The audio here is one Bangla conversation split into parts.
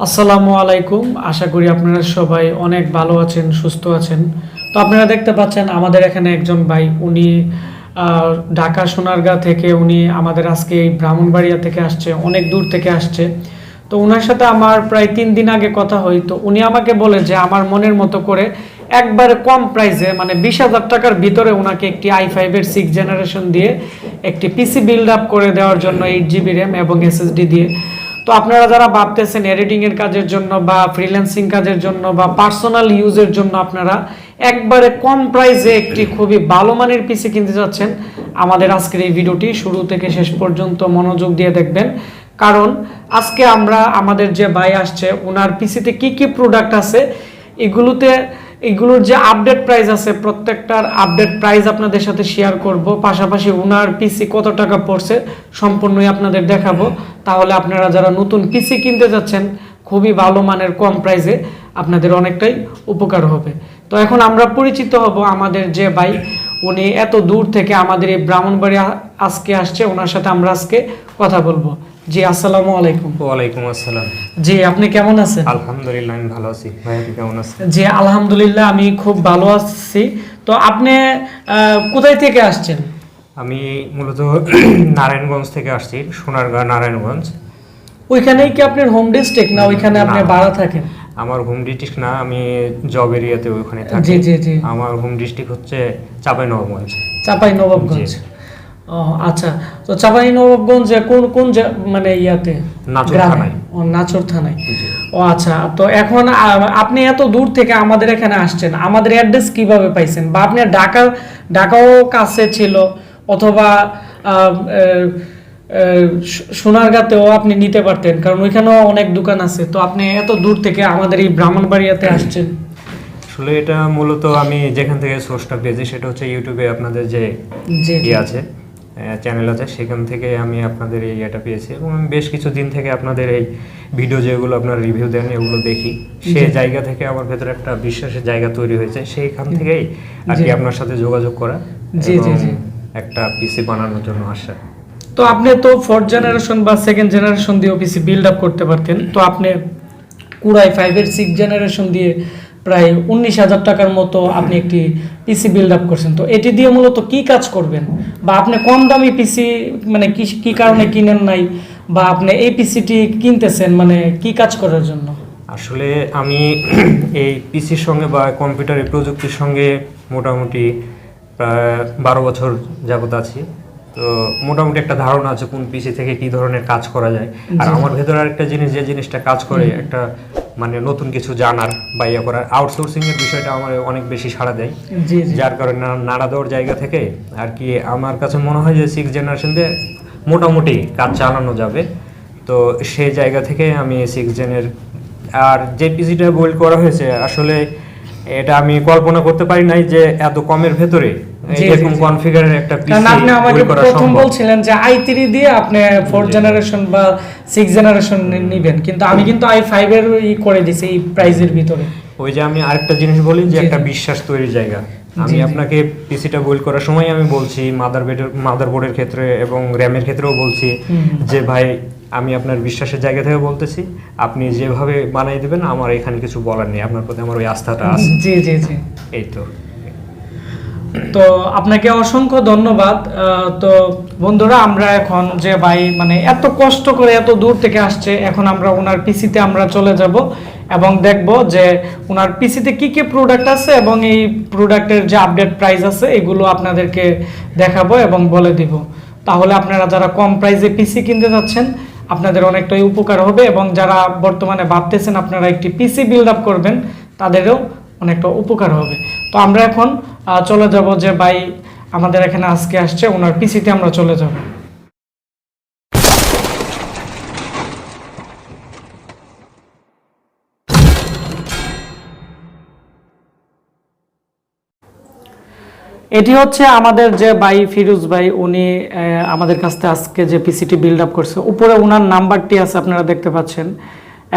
আসসালামু আলাইকুম। আশা করি আপনারা সবাই অনেক ভালো আছেন, সুস্থ আছেন। তো আপনারা দেখতে পাচ্ছেন আমাদের এখানে একজন ভাই, উনি ঢাকা সোনারগাঁ থেকে উনি আমাদের আজকে এই ব্রাহ্মণবাড়িয়া থেকে আসছে, অনেক দূর থেকে আসছে। তো ওনার সাথে আমার প্রায় 3 দিন আগে কথা হয়। তো উনি আমাকে বলে যে আমার মনের মতো করে একবারে কম প্রাইসে মানে 20,000 টাকার ভিতরে ওনাকে একটি i5 এর 6 জেনারেশন দিয়ে একটি পিসি বিল্ড আপ করে দেওয়ার জন্য 8 GB র্যাম এবং SSD দিয়ে। তো আপনারা যারা ভাবতেছেন এডিটিং এর কাজের জন্য বা ফ্রিল্যান্সিং কাজের জন্য বা পার্সোনাল ইউজের জন্য আপনারা একবারে কম প্রাইসে একটি খুবই ভালো মানের পিসি কিনতে যাচ্ছেন, আমাদের আজকের এই ভিডিওটি শুরু থেকে শেষ পর্যন্ত মনোযোগ দিয়ে দেখবেন। কারণ আজকে আমরা আমাদের যে ভাই আসছে ওনার পিসিতে কি কি প্রোডাক্ট আছে এগুলোর যে আপডেট প্রাইস আছে প্রত্যেকটার আপডেট প্রাইস আপনাদের সাথে শেয়ার করব, পাশাপাশি ওনার পিসি কত টাকা পড়ছে সম্পূর্ণই আপনাদের দেখাবো। তাহলে আপনারা যারা নতুন পিসি কিনতে যাচ্ছেন খুবই ভালো মানের কম প্রাইসে আপনাদের অনেকটাই উপকার হবে। তো এখন আমরা পরিচিত হব আমাদের যে ভাই, উনি এত দূর থেকে আমাদের এই ব্রাহ্মণবাড়িয়া আজকে আসছে, ওনার সাথে আমরা আজকে কথা বলবো। জি আসসালামু আলাইকুম। ওয়ালাইকুম আসসালাম। জি আপনি কেমন আছেন? আলহামদুলিল্লাহ আমি ভালো আছি। ভাই আপনি কেমন আছেন? জি আলহামদুলিল্লাহ আমি খুব ভালো আছি। তো আপনি কোথায় থেকে আসছেন? আমি মূলত নারায়ণগঞ্জ থেকে আসছি, সোনারগাঁ নারায়ণগঞ্জ। ওইখানেই কি আপনার হোম ডিস্ট্রিক্ট না ওইখানে আপনি না। ভাড়া থাকেন? আমার হোম ডিস্ট্রিক্ট না, আমি জব এরিয়াতে ওইখানে থাকি। জি জি জি। আমার হোম ডিস্ট্রিক্ট হচ্ছে চাঁপাইনবাবগঞ্জ। চাঁপাইনবাবগঞ্জ। জি। ও আচ্ছা। তো চাঁপাইনবাবগঞ্জে কোন মানে ইয়াতে? নাচর গ্রামে? থানায়। ও নাচর থানায়। জি। ও আচ্ছা। তো এখন আপনি এত দূর থেকে আমাদের এখানে আসছেন, আমাদের অ্যাড্রেস কিভাবে পাইছেন? বা আপনি ঢাকাও কাছে ছিল অথবা সোনারগাঁতেও আপনি নিতে পারতেন, কারণ ওইখানেও অনেক দোকান আছে। তো আপনি এত দূর থেকে আমাদের এই ব্রাহ্মণবাড়িয়াতে আসছেন। আসলে এটা মূলত আমি যেখান থেকে সোর্সটা পেয়েছি সেটা হচ্ছে ইউটিউবে আপনাদের যে জি জি। আছে চ্যানেল আছে, সেখান থেকে আমি আপনাদের এই এটা পেয়েছি এবং আমি বেশ কিছু দিন থেকে আপনাদের এই ভিডিও যেগুলো আপনার রিভিউ দেন এগুলো দেখি। সেই জায়গা থেকে আমার ভেতরে একটা বিশ্বাসের জায়গা তৈরি হয়েছে, সেইখান থেকেই আর কি আপনার সাথে যোগাযোগ করা জি জি জি। একটা পিসি বানানোর জন্য আসা। তো আপনি তো 4th জেনারেশন বা 2nd জেনারেশন দিয়ে পিসি বিল্ড আপ করতে পারতেন, তো আপনি কুরাই 5 এর 6 জেনারেশন দিয়ে প্রায় 19,000 টাকার মতো আপনি একটি পিসি বিল্ড আপ করছেন। তো এটি দিয়ে মূলত কি কাজ করবেন, বা আপনি কম দামি পিসি মানে কি কারণে কিনেন নাই, বা আপনি এই পিসিটি কিনতেছেন মানে কি কাজ করার জন্য? আসলে আমি এই পিসির সঙ্গে বা কম্পিউটারের প্রযুক্তির সঙ্গে মোটামুটি প্রায় 12 বছর যাবত আছি। তো মোটামুটি একটা ধারণা আছে কোন পিসি থেকে কি ধরনের কাজ করা যায়। আর আমার ভেতরে আরেকটা জিনিস, যে জিনিসটা কাজ করে একটা মানে নতুন কিছু জানার বা ইয়ে করার, আউটসোর্সিং এর বিষয়টা আমার অনেক বেশি সাড়া দেয়। জি জি। যার কারণে নাড়া দেওয়ার জায়গা থেকে আর কি আমার কাছে মনে হয় যে 6 জেনারেশন দিয়ে মোটামুটি কাজ চালানো যাবে। তো সেই জায়গা থেকে আমি 6 জেনের আর যে পিসিটা বিল্ড করা হয়েছে, আসলে এটা আমি কল্পনা করতে পারি নাই যে এত কমের ভেতরে এরকম কনফিগারের একটা পিসি কারণ আপনি আমাকে বিল্ড করা প্রথম সম্ভব। বলছিলেন যে i3 দিয়ে আপনি 4th জেনারেশন বা 6 জেনারেশন নেবেন, কিন্তু আমি কিন্তু i5 এর করে দিছি এই প্রাইজের ভিতরে। ওই যে আমি আরেকটা জিনিস বলি যে জি, একটা জি। বিশ্বাস তৈরির জায়গা। আমি জি, জি। আপনাকে পিসিটা বিল্ড করার সময় আমি বলছি, মাদারবোর্ডের ক্ষেত্রে এবং র্যামের ক্ষেত্রেও বলছি যে ভাই আমি আপনার বিশ্বাসের জায়গা থেকে বলতেছি, আপনি যেভাবে বানাই দিবেন আমার এখানে কিছু বলার নেই, আপনার প্রতি আমার ওই আস্থাটা আছে। জি জি জি। এই তো। তো আপনাকে অসংখ্য ধন্যবাদ। তো বন্ধুরা, আমরা এখন যে ভাই মানে এত কষ্ট করে এত দূর থেকে আসছে, এখন আমরা ওনার পিসিতে আমরা চলে যাব এবং দেখব যে ওনার পিসিতে কি কি প্রোডাক্ট আছে এবং এই প্রোডাক্টের যে আপডেট প্রাইস আছে এগুলো আপনাদেরকে দেখাবো এবং বলে দিব। তাহলে আপনারা যারা কম প্রাইসে পিসি কিনতে যাচ্ছেন আপনাদের অনেকটাই উপকার হবে, এবং যারা বর্তমানে ভাবতেছেন আপনারা একটি পিসি বিল্ড আপ করবেন তাদেরও অনেকটা উপকার হবে। তো আমরা এখন চলে যাব যে ভাই আমাদের এখানে আজকে আসছে ওনার পিসিতে আমরা চলে যাব। এটি হচ্ছে আমাদের যে ভাই ফিরোজ ভাই, উনি আমাদের কাছ থেকে আজকে যে পিসিটি বিল্ড আপ করছে, উপরে ওনার নাম্বারটি আছে আপনারা দেখতে পাচ্ছেন,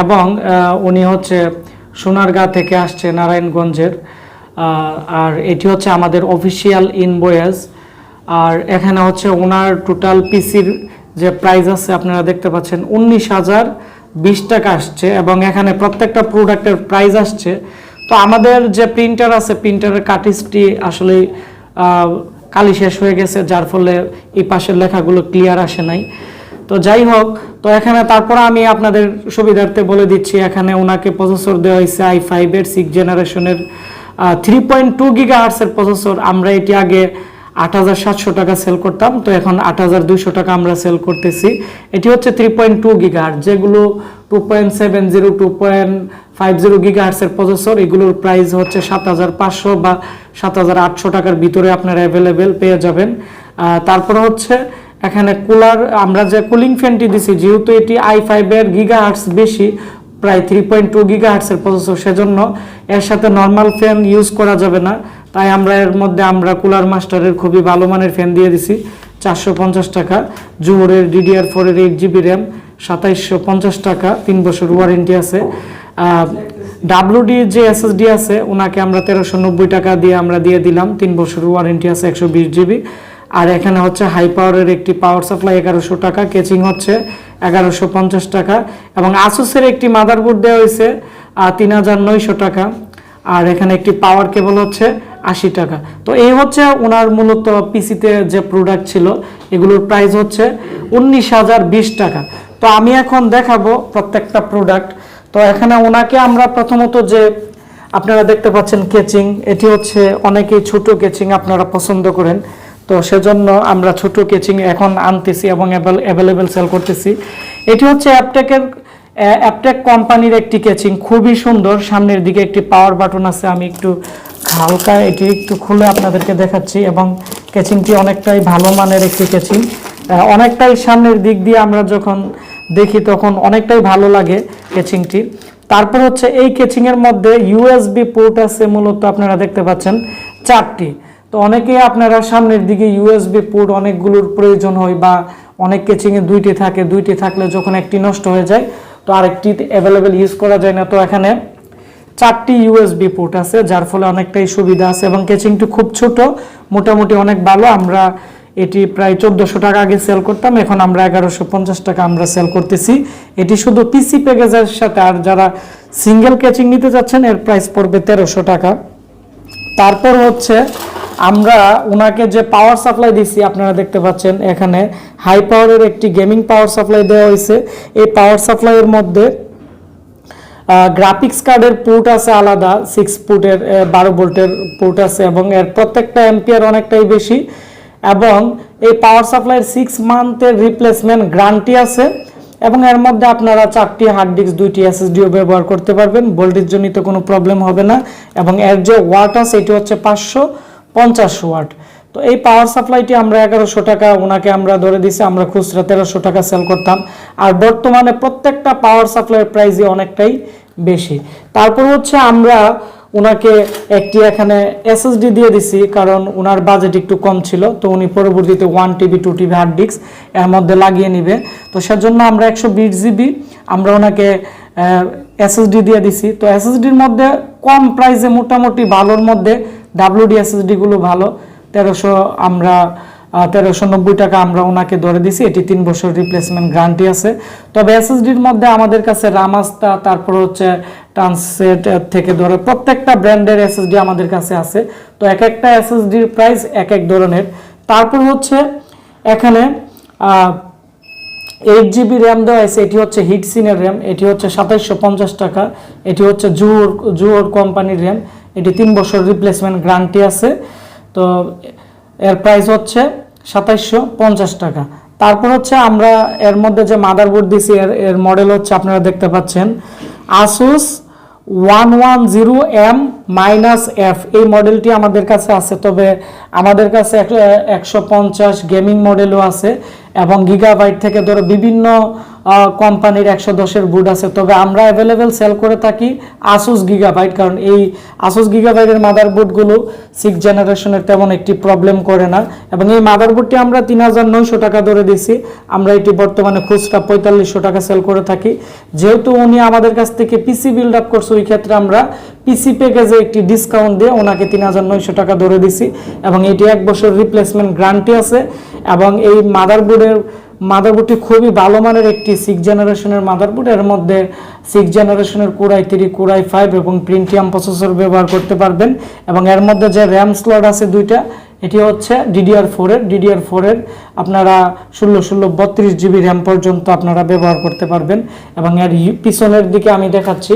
এবং উনি হচ্ছে সোনারগাঁ থেকে আসছে নারায়ণগঞ্জের। আর এটি হচ্ছে আমাদের অফিসিয়াল ইনভয়েস। আর এখানে হচ্ছে ওনার টোটাল পিসির যে প্রাইস আছে আপনারা দেখতে পাচ্ছেন 19,000 20 টাকা আসছে এবং এখানে প্রত্যেকটা প্রোডাক্টের প্রাইস আসছে। তো আমাদের যে প্রিন্টার আছে, প্রিন্টারের কার্ট্রিজটি আসলে কালি শেষ হয়ে গেছে, যার ফলে এই পাশের লেখাগুলো ক্লিয়ার আসে নাই। তো যাই হোক, তো এখানে তারপর আমি আপনাদের সুবিধার্থে বলে দিচ্ছি, এখানে ওনাকে প্রসেসর দেওয়া হয়েছে i5 এর 6 জেনারেশনের 3.2 গিগাহার্টসের প্রসেসর। আমরা এটি আগে 8700 টাকা সেল করতাম, তো এখন 8200 টাকা আমরা সেল করতেছি। এটি হচ্ছে 3.2 গিগাহার্টস, যেগুলো 2.70 2.50 গিগাহার্টসের প্রসেসর, এগুলোর প্রাইস হচ্ছে 7500 বা 7800 টাকার ভিতরে আপনারা অ্যাভেলেবেল পেয়ে যাবেন। তারপরে হচ্ছে এখানে কুলার, আমরা যে কুলিং ফ্যানটি দিছি, যেহেতু এটি i5 এর গিগাহার্টস বেশি, প্রায় 3.2 গিগাহার্টসের প্রসেসর, সেজন্য এর সাথে নর্মাল ফ্যান ইউজ করা যাবে না। তাই আমরা এর মধ্যে কুলার মাস্টারের খুবই ভালো মানের ফ্যান দিয়ে দিছি 450 টাকা। জোহরের DDR4 এর 8GB র্যাম 2750 টাকা, 3 বছর ওয়ারেন্টি আছে। WD যে SSD আছে ওনাকে আমরা 1390 টাকা দিয়ে আমরা দিয়ে দিলাম, 3 বছর ওয়ারেন্টি আছে, 120GB। আর এখানে হচ্ছে হাই পাওয়ারের একটি পাওয়ার সাপ্লাই 1100 টাকা, কেচিং হচ্ছে 1150 টাকা, এবং আসুসের একটি মাদারবোর্ড দেওয়া হয়েছে 3900 টাকা। আর এখানে একটি পাওয়ার কেবল হচ্ছে 80 টাকা। তো এই হচ্ছে ওনার মূলত পিসিতে যে প্রোডাক্ট ছিল, এগুলোর প্রাইস হচ্ছে 19,020 টাকা। তো আমি এখন দেখাবো প্রত্যেকটা প্রোডাক্ট। তো এখানে ওনাকে আমরা প্রথমত যে আপনারা দেখতে পাচ্ছেন কেচিং, এটি হচ্ছে অনেকেই ছোট কেচিং আপনারা পছন্দ করেন, তো সেজন্য আমরা ছোট কেচিং এখন আনতেছি এবং অ্যাভেলেবেল সেল করতেছি। এটি হচ্ছে অ্যাপটেক কোম্পানির একটি কেচিং, খুবই সুন্দর। সামনের দিকে একটি পাওয়ার বাটন আছে, আমি একটু হালকা এটি একটু খুলে আপনাদেরকে দেখাচ্ছি, এবং কেচিংটি অনেকটাই ভালো মানের একটি কেচিং, অনেকটাই সামনের দিক দিয়ে আমরা যখন দেখি তখন অনেকটাই ভালো লাগে কেচিংটি। তারপর হচ্ছে এই কেচিংয়ের মধ্যে USB পোর্ট আছে, মূলত আপনারা দেখতে পাচ্ছেন 4টি। তো অনেকেই আপনারা সামনের দিকে USB পোর্ট অনেকগুলোর প্রয়োজন হয়, বা অনেক কেচিংয়ে 2টি থাকে, 2টি থাকলে যখন একটি নষ্ট হয়ে যায় তো আরেকটি অ্যাভেলেবেল ইউজ করা যায় না। তো এখানে 4টি USB পোর্ট আছে, যার ফলে অনেকটাই সুবিধা আছে, এবং কেচিংটি খুব ছোট, মোটামুটি অনেক ভালো। আমরা এটি প্রায় 1400 টাকা আগে সেল করতাম, এখন আমরা 1150 টাকা আমরা সেল করতেছি। এটি শুধু পিসি প্যাকেজের সাথে, আর যারা সিঙ্গেল কেচিং নিতে যাচ্ছেন এর প্রাইস পড়বে 1300 টাকা। তারপর হচ্ছে আমরা ওনাকে যে পাওয়ার সাপ্লাই দিছি, আপনারা দেখতে পাচ্ছেন এখানে হাই পাওয়ারের একটি গেমিং পাওয়ার সাপ্লাই দেওয়া হয়েছে। এই পাওয়ার সাপ্লাইয়ের মধ্যে গ্রাফিক্স কার্ডের পোর্ট আছে আলাদা, 6 পোর্টের 12 ভোল্টের পোর্ট আছে, এবং এর প্রত্যেকটা অ্যাম্পিয়ার অনেকটাই বেশি, এবং এই পাওয়ার সাপ্লাইয়ের 6 মান্থের রিপ্লেসমেন্ট গ্যারান্টি আছে, এবং এর মধ্যে আপনারা 4টি হার্ড ডিস্ক, 2টি SSDও ব্যবহার করতে পারবেন, ভোল্টেজ জনিত কোনো প্রবলেম হবে না। এবং এর যে ওয়াট আছে এটি হচ্ছে 550 ওয়াট। তো এই পাওয়ার সাপ্লাইটি আমরা 1100 টাকা ওনাকে আমরা ধরে দিছি, আমরা খুচরা 1300 টাকা সেল করতাম, আর বর্তমানে প্রত্যেকটা পাওয়ার সাপ্লাইয়ের প্রাইসই অনেকটাই বেশি। তারপর হচ্ছে আমরা ওনাকে একটি এখানে SSD দিয়ে দিছি, কারণ ওনার বাজেট একটু কম ছিল, তো উনি পরবর্তীতে 1TB 2TB হার্ড ডিস্ক এর মধ্যে লাগিয়ে নিবে, তো সেজন্য আমরা 120GB আমরা ওনাকে SSD দিয়ে দিছি। তো SSDর মধ্যে কম প্রাইসে মোটামুটি ভালোর মধ্যে WD SSD গুলো ভালো, 1390 টাকা আমরা ওনাকে ধরে দিছি। এটি 3 বছর রিপ্লেসমেন্ট গ্যারান্টি আছে। তবে SSDর মধ্যে আমাদের কাছে রামাস্তা, তারপর হচ্ছে ট্রান্সেট থেকে ধরে প্রত্যেকটা ব্র্যান্ডের SSD আমাদের কাছে আছে। তো এক একটা SSDর প্রাইস এক এক ধরনের। তারপর হচ্ছে এখানে 8GB র্যাম দেওয়া আছে, এটি হচ্ছে হিটসিনের র্যাম, এটি হচ্ছে 2750 টাকা। এটি হচ্ছে জুহর কোম্পানির র্যাম, এটি 3 বছর রিপ্লেসমেন্ট গ্যারান্টি আছে। তো এর প্রাইস হচ্ছে 2750 টাকা। তারপর হচ্ছে আমরা এর মধ্যে যে মাদারবোর্ড দিছি এর মডেল হচ্ছে আপনারা দেখতে পাচ্ছেন Asus 110M-F, এই মডেলটি আমাদের কাছে আছে। তবে আমাদের কাছে 150 গেমিং মডেলও আছে, এবং গিগাবাইট থেকে ধরে বিভিন্ন কোম্পানির 110-এর বুট আছে। তবে আমরা অ্যাভেলেবেল সেল করে থাকি Asus গিগাবাইট, কারণ এই Asus গিগাবাইটের মাদারবোর্ডগুলো 6 জেনারেশনের তেমন একটি প্রবলেম করে না, এবং এই মাদারবোর্ডটি আমরা 3900 টাকা ধরে দিছি। আমরা এটি বর্তমানে খুচরা 4500 টাকা সেল করে থাকি। যেহেতু উনি আমাদের কাছ থেকে পিসি বিল্ড আপ করছে, ওই ক্ষেত্রে আমরা পিসি প্যাকেজে একটি ডিসকাউন্ট দিয়ে ওনাকে 3900 টাকা ধরে দিছি, এবং এটি 1 বছর রিপ্লেসমেন্ট গ্যারান্টি আছে। এবং এই মাদারবোর্ডের মাদারবোর্ডটি খুবই ভালো মানের একটি 6 জেনারেশনের মাদারবোর্ড। এর মধ্যে 6 জেনারেশনের কোরাই 3, কোরাই 5 এবং প্রিন্টিয়াম প্রসেসর ব্যবহার করতে পারবেন। এবং এর মধ্যে যে র্যাম স্লট আছে দুইটা, এটি হচ্ছে DDR4 এর আপনারা 16 32 জিবি র্যাম পর্যন্ত আপনারা ব্যবহার করতে পারবেন। এবং এর পিছনের দিকে আমি দেখাচ্ছি,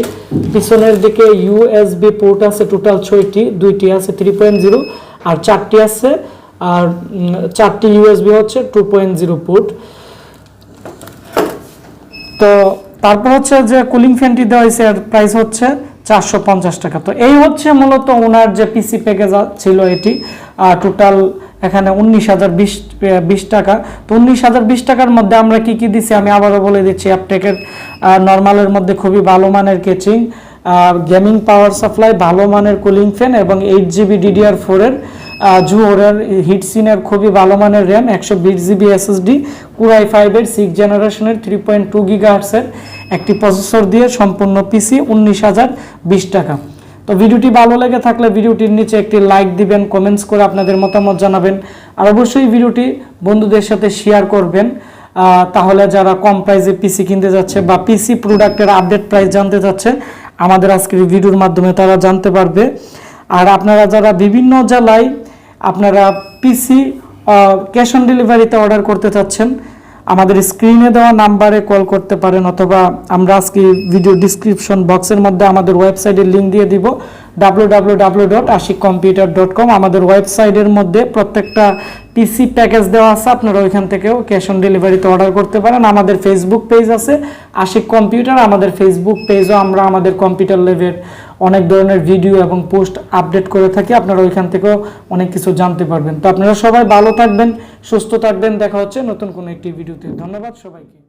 পিছনের দিকে USB পোর্ট আছে টোটাল 6টি, 2টি আছে 3.0 আর 4টি আছে, আর 4টি USB হচ্ছে 2.0 পোর্ট। তো তারপর হচ্ছে যে কুলিং ফ্যানটি দেওয়া হয়েছে, এর প্রাইস হচ্ছে 450 টাকা। তো এই হচ্ছে মূলত ওনার যে পিসি প্যাকেজ ছিল, এটি টোটাল এখানে 19,020 টাকা। তো 19,020 টাকার মধ্যে আমরা কি কি দিচ্ছি আমি আবারও বলে দিচ্ছি। অ্যাপটেকের নর্মালের মধ্যে খুবই ভালো মানের কেচিং, গেমিং পাওয়ার সাপ্লাই, ভালো মানের কুলিং ফ্যান এবং 8GB DDR4 এর জুহরের হিটসিনের খুবই ভালো মানের র্যাম, 120GB SSD, কোরাই 5 এর 6 জেনারেশনের 3.2 GHz এর একটি প্রসেসর দিয়ে সম্পূর্ণ পিসি 19,020 টাকা। তো ভিডিওটি ভালো লেগে থাকলে ভিডিওটির নিচে একটি লাইক দিবেন, কমেন্টস করে আপনাদের মতামত জানাবেন, আর অবশ্যই ভিডিওটি বন্ধুদের সাথে শেয়ার করবেন। তাহলে যারা কম প্রাইসে পিসি কিনতে যাচ্ছে বা পিসি প্রোডাক্টের আপডেট প্রাইস জানতে চাচ্ছে, আমাদের আজকের ভিডিওর মাধ্যমে তারা জানতে পারবে। আর আপনারা যারা বিভিন্ন জেলায় আপনারা পিসি ক্যাশ অন ডেলিভারিতে অর্ডার করতে চাচ্ছেন, আমাদের স্ক্রিনে দেওয়া নাম্বারে কল করতে পারেন, অথবা আমরা আজকে ভিডিও ডিসক্রিপশন বক্সের মধ্যে আমাদের ওয়েবসাইটের লিঙ্ক দিয়ে দিব, www.ashikcomputer.com। আমাদের ওয়েবসাইটের মধ্যে প্রত্যেকটা পিসি প্যাকেজ দেওয়া আছে, আপনারা ওইখান থেকেও ক্যাশ অন ডেলিভারিতে অর্ডার করতে পারেন। আমাদের ফেসবুক পেজ আছে আশিক কম্পিউটার, আমাদের ফেসবুক পেজও আমরা আমাদের কম্পিউটার ল্যাবের অনেক ধরনের ভিডিও এবং পোস্ট আপডেট করে থাকি, আপনারা ওইখান থেকেও অনেক কিছু জানতে পারবেন। তো আপনারা সবাই ভালো থাকবেন, সুস্থ থাকবেন, দেখা হচ্ছে নতুন কোনো একটি ভিডিওতে। ধন্যবাদ সবাইকে।